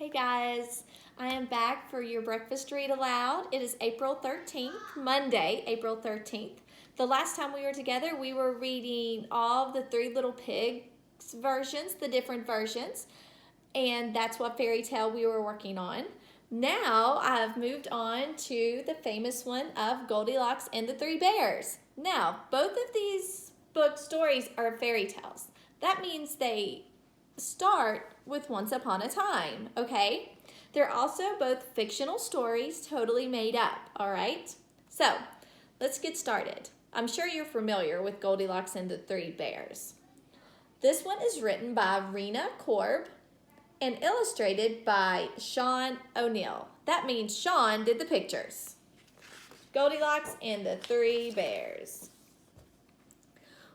Hey guys, I am back for your breakfast read aloud. It is April 13th, Monday, April 13th. The last time we were together, we were reading all of the Three Little Pigs versions, the different versions, and that's what fairy tale we were working on. Now I've moved on to the famous one of Goldilocks and the Three Bears. Now, both of these book stories are fairy tales. That means they start with Once Upon a Time, okay? They're also both fictional stories, totally made up, all right? So, let's get started. I'm sure you're familiar with Goldilocks and the Three Bears. This one is written by Rena Korb and illustrated by Sean O'Neill. That means Sean did the pictures. Goldilocks and the Three Bears.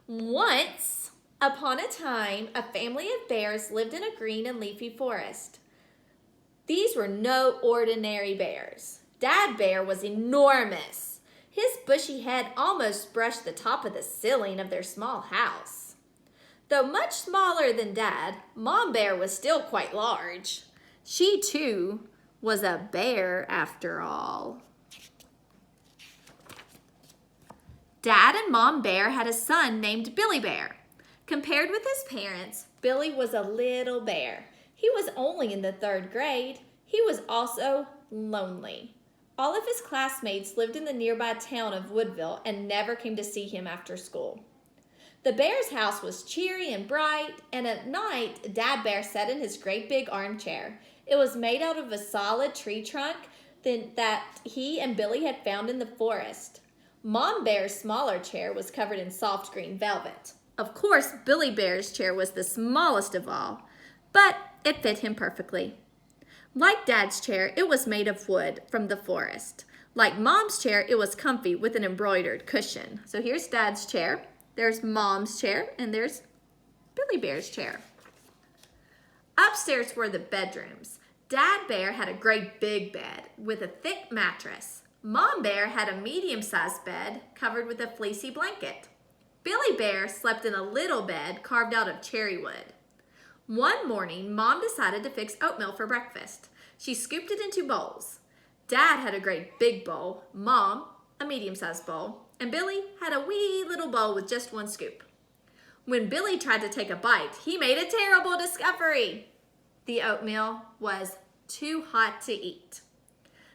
Once upon a time, a family of bears lived in a green and leafy forest. These were no ordinary bears. Dad Bear was enormous. His bushy head almost brushed the top of the ceiling of their small house. Though much smaller than Dad, Mom Bear was still quite large. She, too, was a bear after all. Dad and Mom Bear had a son named Billy Bear. Compared with his parents, Billy was a little bear. He was only in the 3rd grade. He was also lonely. All of his classmates lived in the nearby town of Woodville and never came to see him after school. The bear's house was cheery and bright, and at night, Dad Bear sat in his great big armchair. It was made out of a solid tree trunk that he and Billy had found in the forest. Mom Bear's smaller chair was covered in soft green velvet. Of course, Billy Bear's chair was the smallest of all, but it fit him perfectly. Like Dad's chair, it was made of wood from the forest. Like Mom's chair, it was comfy with an embroidered cushion. So here's Dad's chair, there's Mom's chair, and there's Billy Bear's chair. Upstairs were the bedrooms. Dad Bear had a great big bed with a thick mattress. Mom Bear had a medium-sized bed covered with a fleecy blanket. Billy Bear slept in a little bed carved out of cherry wood. One morning, Mom decided to fix oatmeal for breakfast. She scooped it into bowls. Dad had a great big bowl, Mom a medium-sized bowl, and Billy had a wee little bowl with just one scoop. When Billy tried to take a bite, he made a terrible discovery. The oatmeal was too hot to eat.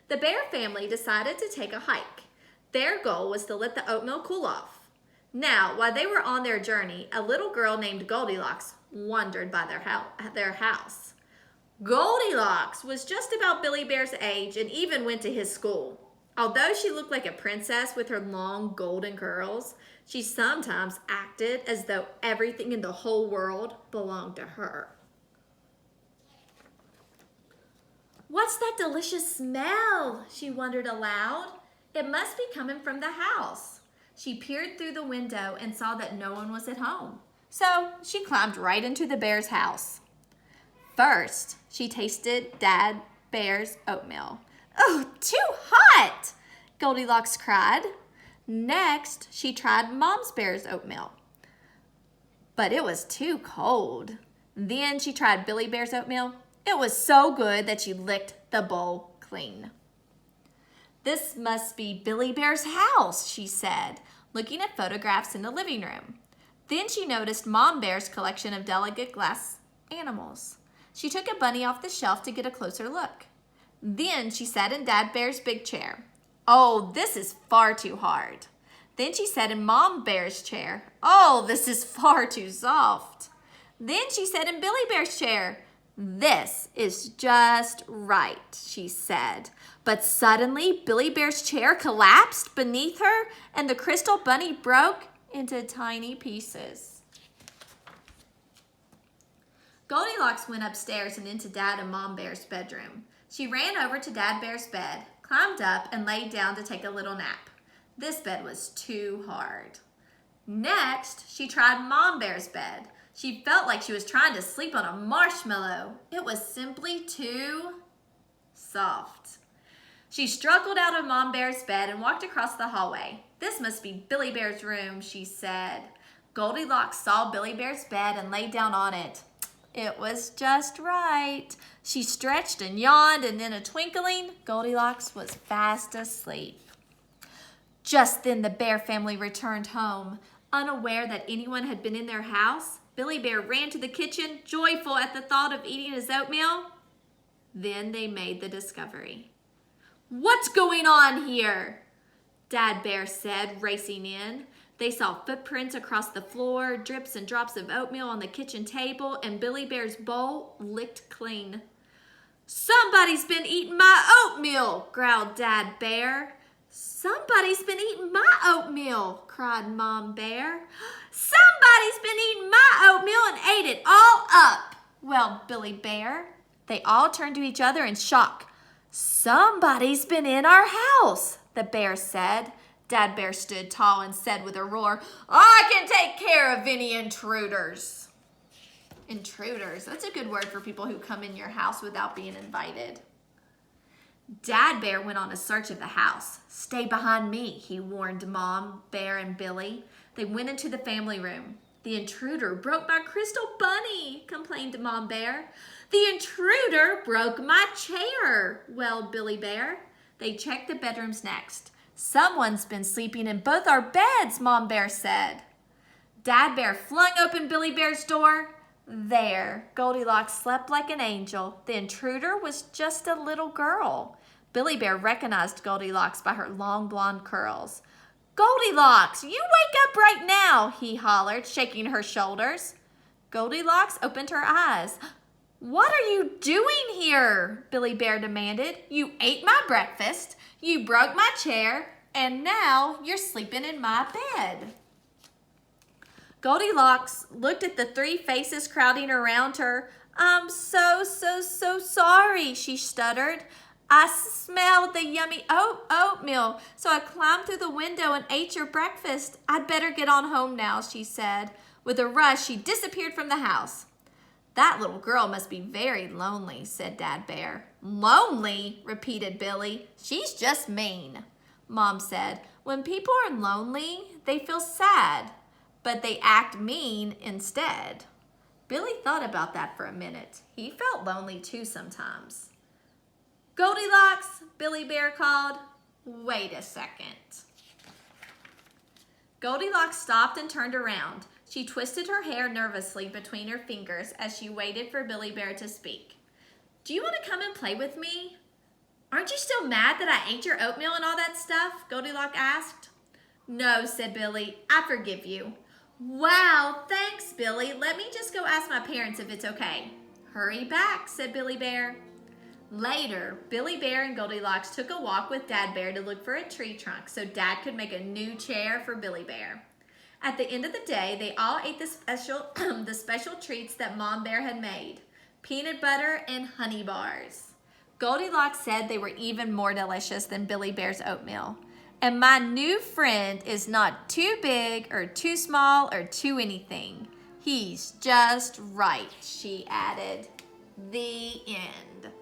The bear family decided to take a hike. Their goal was to let the oatmeal cool off. Now, while they were on their journey, a little girl named Goldilocks wandered by their house. Goldilocks was just about Billy Bear's age and even went to his school. Although she looked like a princess with her long golden curls, she sometimes acted as though everything in the whole world belonged to her. "What's that delicious smell?" she wondered aloud. "It must be coming from the house." She peered through the window and saw that no one was at home. So she climbed right into the bear's house. First, she tasted Dad Bear's oatmeal. "Oh, too hot!" Goldilocks cried. Next, she tried Mom's Bear's oatmeal. But it was too cold. Then she tried Billy Bear's oatmeal. It was so good that she licked the bowl clean. "This must be Billy Bear's house," she said, looking at photographs in the living room. Then she noticed Mom Bear's collection of delicate glass animals. She took a bunny off the shelf to get a closer look. Then she sat in Dad Bear's big chair. "Oh, this is far too hard." Then she sat in Mom Bear's chair. "Oh, this is far too soft." Then she sat in Billy Bear's chair. "This is just right," she said. But suddenly, Billy Bear's chair collapsed beneath her, and the crystal bunny broke into tiny pieces. Goldilocks went upstairs and into Dad and Mom Bear's bedroom. She ran over to Dad Bear's bed, climbed up, and laid down to take a little nap. This bed was too hard. Next, she tried Mom Bear's bed. She felt like she was trying to sleep on a marshmallow. It was simply too soft. She struggled out of Mom Bear's bed and walked across the hallway. "This must be Billy Bear's room," she said. Goldilocks saw Billy Bear's bed and lay down on it. It was just right. She stretched and yawned, and in a twinkling, Goldilocks was fast asleep. Just then the Bear family returned home. Unaware that anyone had been in their house, Billy Bear ran to the kitchen, joyful at the thought of eating his oatmeal. Then they made the discovery. "What's going on here?" Dad Bear said, racing in. They saw footprints across the floor, drips and drops of oatmeal on the kitchen table, and Billy Bear's bowl licked clean. "Somebody's been eating my oatmeal," growled Dad Bear. "Somebody's been eating my oatmeal," cried Mom Bear. "Somebody's been eating my oatmeal and ate it all up," wailed Billy Bear. They all turned to each other in shock. "Somebody's been in our house," the bear said. Dad Bear stood tall and said with a roar, "I can take care of any intruders." Intruders, that's a good word for people who come in your house without being invited. Dad Bear went on a search of the house. "Stay behind me," he warned Mom Bear and Billy. They went into the family room. "The intruder broke my crystal bunny," complained Mom Bear. "The intruder broke my chair," wailed Billy Bear. They checked the bedrooms next. "Someone's been sleeping in both our beds," Mom Bear said. Dad Bear flung open Billy Bear's door. There, Goldilocks slept like an angel. The intruder was just a little girl. Billy Bear recognized Goldilocks by her long blonde curls. "Goldilocks, you wake up right now," he hollered, shaking her shoulders. Goldilocks opened her eyes. "What are you doing here?" Billy Bear demanded. "You ate my breakfast, you broke my chair, and now you're sleeping in my bed." Goldilocks looked at the three faces crowding around her. "I'm so sorry," she stuttered. "I smelled the yummy oatmeal, so I climbed through the window and ate your breakfast. I'd better get on home now," she said. With a rush, she disappeared from the house. "That little girl must be very lonely," said Dad Bear. "Lonely?" repeated Billy. "She's just mean." Mom said, "When people are lonely, they feel sad, but they act mean instead." Billy thought about that for a minute. He felt lonely too sometimes. "Goldilocks," Billy Bear called. "Wait a second." Goldilocks stopped and turned around. She twisted her hair nervously between her fingers as she waited for Billy Bear to speak. "Do you want to come and play with me?" "Aren't you still mad that I ate your oatmeal and all that stuff?" Goldilocks asked. "No," said Billy. "I forgive you." "Wow, thanks, Billy. Let me just go ask my parents if it's okay." "Hurry back," said Billy Bear. Later, Billy Bear and Goldilocks took a walk with Dad Bear to look for a tree trunk so Dad could make a new chair for Billy Bear. At the end of the day, they all ate the special treats that Mom Bear had made. Peanut butter and honey bars. Goldilocks said they were even more delicious than Billy Bear's oatmeal. "And my new friend is not too big or too small or too anything. He's just right," she added. The end.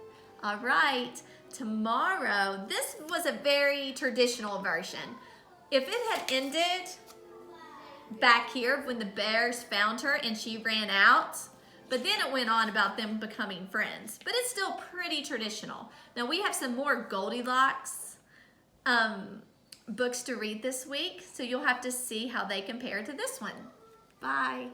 All right, tomorrow, this was a very traditional version. If it had ended back here when the bears found her and she ran out, but then it went on about them becoming friends. But it's still pretty traditional. Now we have some more Goldilocks books to read this week, so you'll have to see how they compare to this one. Bye.